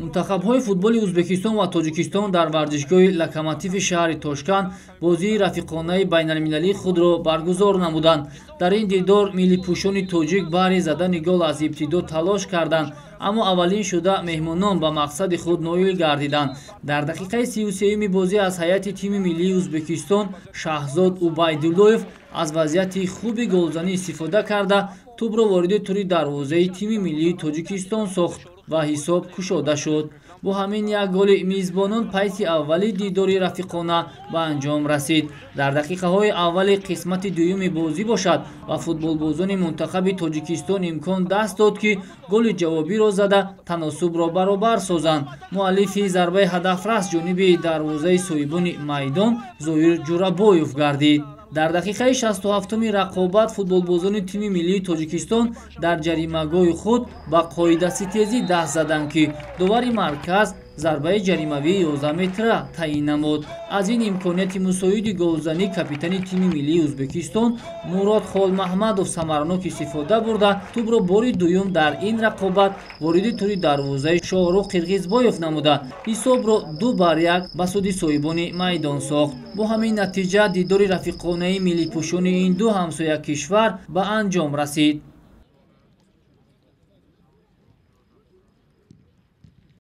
мунтахабҳои футболи ӯзбекистон ва тоҷикистон дар варзишгоҳи локомотиви шаҳри Тошканд бозии рафиқонаи байналмилалии худро баргузор намуданд. Дар ин дидор миллипӯшони тоҷик баҳри задани гол аз ибтидо талош карданд, аммо аввалин шуда меҳмонон ба мақсади худ ноил гардиданд. Дар дақиқаи 33-юми бозӣ аз ҳайати тими миллии Ӯзбекистон Шаҳзод Убайдуллоев аз вазъияти хуби голзанӣ истифода карда тӯбро вориди тури дарвозаи тими миллии Тоҷикистон сохт ва ҳисоб кушода шуд. Бо ҳамин як голи мизбонон пайти аввали дидори рафиқона ба анҷом расид. Дар дақиқаҳои аввали қисмати дуюми бозӣ бошад ва футболбозони мунтахаби Тоҷикистон имкон даст дод ки голи ҷавобиро зада таносубро баробар созанд. муаллифи зарбаи ҳадафрас ҷониби дарвозаи соҳибони майдон Зоир Ҷурабоев гардид. Дар дақиқаи 67-уми рақобат футболбозони тими миллии Тоҷикистон дар ҷаримагоҳи худ ба қоидаситезӣ даст заданд ки довари марказ зарбаи ҷаримавии 11-метра таъин намуд. Аз ин имконияти мусоиди голзанӣ капитани тими миллии Ӯзбекистон Мурод Холмаҳмадов самаранок истифода бурда тӯбро бори дуюм дар ин рақобат вориди тури дарвозаи Шоҳрух Қирғизбоев намуда ҳисобро 2-1 ба суди соҳибони майдон сохт. Бо ҳамин натиҷа дидори рафиқонаи миллипӯшони ин ду ҳамсоя кишвар ба анҷом расид.